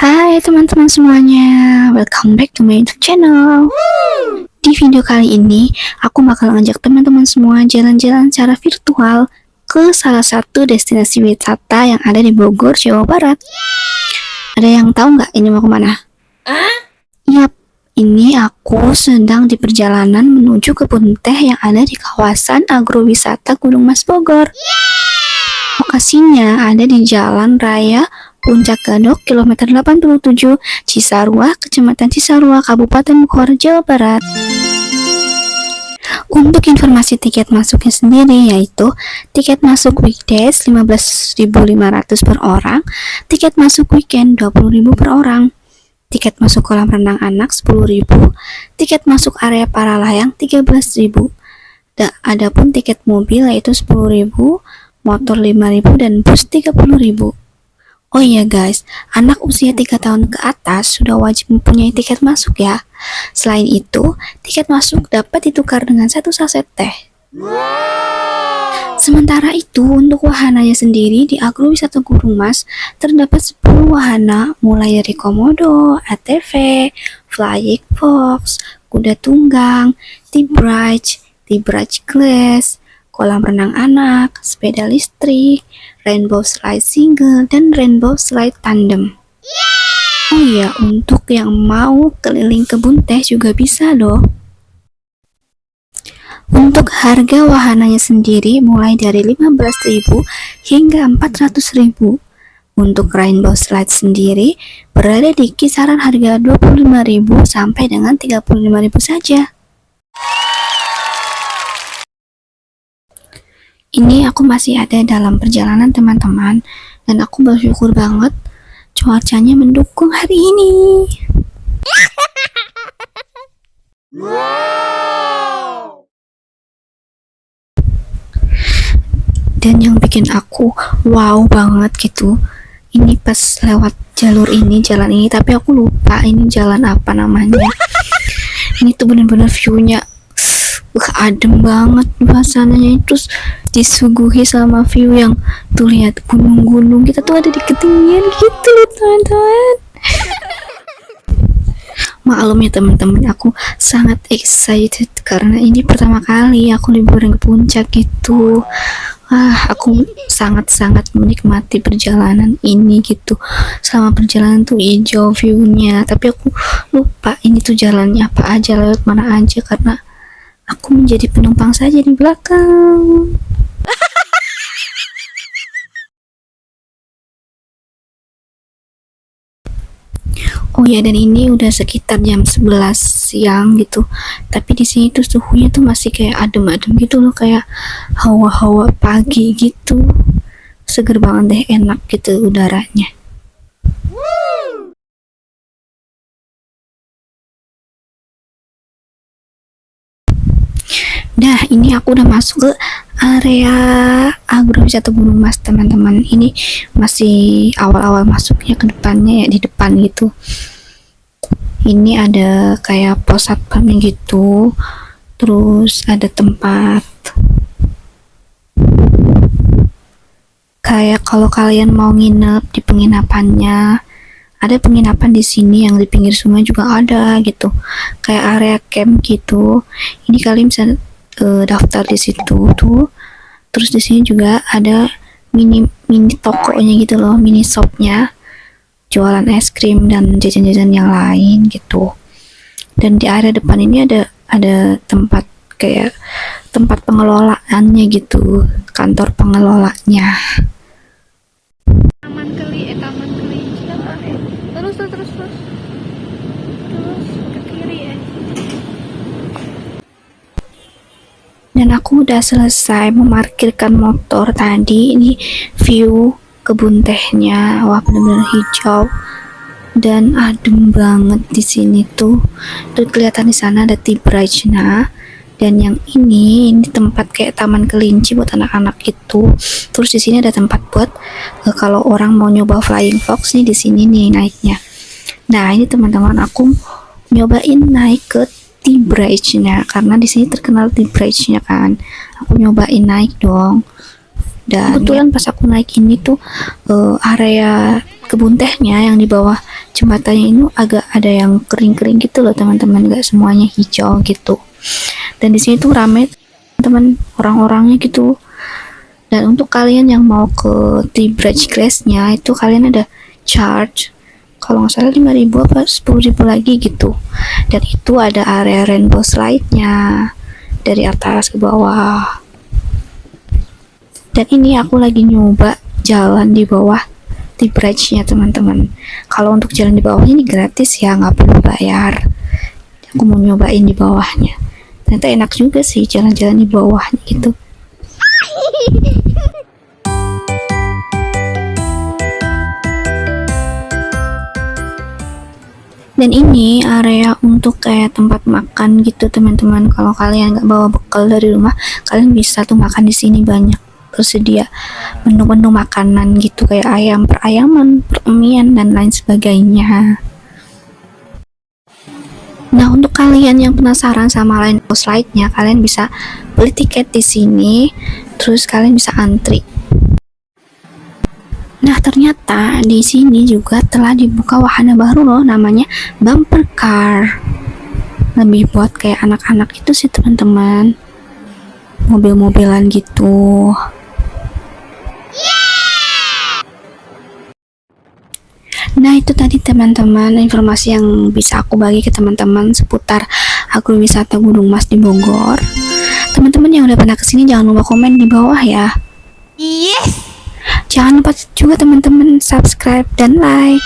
Hai teman-teman semuanya, welcome back to my YouTube channel. Di video kali ini, aku bakal ngajak teman-teman semua jalan-jalan secara virtual ke salah satu destinasi wisata yang ada di Bogor, Jawa Barat. Ada yang tahu nggak ini mau kemana? Yap, ini aku sedang di perjalanan menuju kebun teh yang ada di kawasan agrowisata Gunung Mas Bogor. Lokasinya ada di Jalan Raya Puncak Gadok, kilometer 87, Cisarua, Kecamatan Cisarua, Kabupaten Bogor, Jawa Barat. Untuk informasi tiket masuknya sendiri yaitu tiket masuk weekdays 15.500 per orang, tiket masuk weekend 20.000 per orang, tiket masuk kolam renang anak 10.000, tiket masuk area para layang 13.000. Adapun tiket mobil yaitu 10.000, motor 5.000 dan bus 30.000. Oh iya guys, anak usia 3 tahun ke atas sudah wajib mempunyai tiket masuk ya. Selain itu, tiket masuk dapat ditukar dengan 1 saset teh. Sementara itu, untuk wahananya sendiri di agrowisata Gunung Mas terdapat 10 wahana mulai dari komodo, ATV, flying fox, kuda tunggang, T-Bridge glass, kolam renang anak, sepeda listrik, rainbow slide single, dan rainbow slide tandem. Oh iya, untuk yang mau keliling kebun teh juga bisa loh. Untuk harga wahananya sendiri mulai dari 15.000 hingga 400.000. Untuk rainbow slide sendiri berada di kisaran harga 25.000 sampai dengan 35.000 saja. Ini aku masih ada dalam perjalanan teman-teman, dan aku bersyukur banget cuacanya mendukung hari ini. Dan yang bikin aku wow banget gitu, ini pas lewat jalur ini, jalan ini, tapi aku lupa ini jalan apa namanya. Ini tuh bener-bener view-nya adem banget suasananya, terus disuguhi sama view yang tuh lihat gunung-gunung, kita tuh ada di ketinggian gitu loh teman-teman. Maklum ya teman-teman, aku sangat excited karena ini pertama kali aku liburan ke puncak gitu. Aku sangat-sangat menikmati perjalanan ini gitu. Selama perjalanan tuh hijau view-nya, tapi aku lupa ini tuh jalannya apa aja, lewat mana aja, karena aku menjadi penumpang saja di belakang. Oh ya, dan ini udah sekitar jam 11 siang gitu. Tapi di sini tuh suhunya tuh masih kayak adem-adem gitu loh, kayak hawa-hawa pagi gitu. Seger banget deh, enak gitu udaranya. Nah, ini aku udah masuk ke area agrowisata Gunung Mas teman-teman. Ini masih awal-awal masuknya ke depannya ya, di depan gitu. Ini ada kayak pos satpamnya gitu. Terus ada tempat kayak kalau kalian mau nginep di penginapannya, ada penginapan di sini yang di pinggir sungai juga ada gitu, kayak area camp gitu. Ini kalian bisa daftar di situ tuh. Terus di sini juga ada mini tokonya gitu loh, mini shopnya, jualan es krim dan jajan-jajan yang lain gitu. Dan di area depan ini ada tempat kayak tempat pengelolaannya gitu, kantor pengelolanya. Taman kelinci terus ke kiri ya. Dan aku udah selesai memarkirkan motor tadi. Ini view kebun tehnya, wah benar-benar hijau dan adem banget di sini tuh. Terus kelihatan di sana ada T-Bridge. Dan yang ini tempat kayak taman kelinci buat anak-anak itu. Terus di sini ada tempat buat kalau orang mau nyoba flying fox nih, di sini nih naiknya. Nah, ini teman-teman aku nyobain naik ke T-Bridge-nya karena di sini terkenal T-Bridge-nya kan. Aku nyobain naik dong. Dan kebetulan pas aku naik ini tuh area kebun tehnya yang di bawah jembatannya itu agak ada yang kering-kering gitu loh teman-teman, gak semuanya hijau gitu. Dan di sini tuh rame teman orang-orangnya gitu. Dan untuk kalian yang mau ke Tea Bridge Glass-nya itu kalian ada charge, kalau nggak salah 5.000 apa 10.000 lagi gitu. Dan itu ada area rainbow slide-nya dari atas ke bawah. Dan ini aku lagi nyoba jalan di bawah Tea Bridge-nya teman-teman. Kalau untuk jalan di bawah ini gratis ya, nggak perlu bayar. Aku mau nyobain di bawahnya. Ternyata enak juga sih jalan-jalan di bawahnya gitu. Dan ini area untuk kayak tempat makan gitu teman-teman. Kalau kalian nggak bawa bekal dari rumah, kalian bisa tuh makan di sini, banyak tersedia menu-menu makanan gitu kayak ayam, perayaman, peremian dan lain sebagainya. Nah, untuk kalian yang penasaran sama rainbow slide-nya, kalian bisa beli tiket di sini, terus kalian bisa antri. Nah, ternyata di sini juga telah dibuka wahana baru loh, namanya bumper car. Lebih buat kayak anak-anak itu sih teman-teman. Mobil-mobilan gitu. Nah, itu tadi teman-teman informasi yang bisa aku bagi ke teman-teman seputar agrowisata Gunung Mas di Bogor. Teman-teman yang udah pernah kesini jangan lupa komen di bawah ya. Yes. Jangan lupa juga teman-teman subscribe dan like.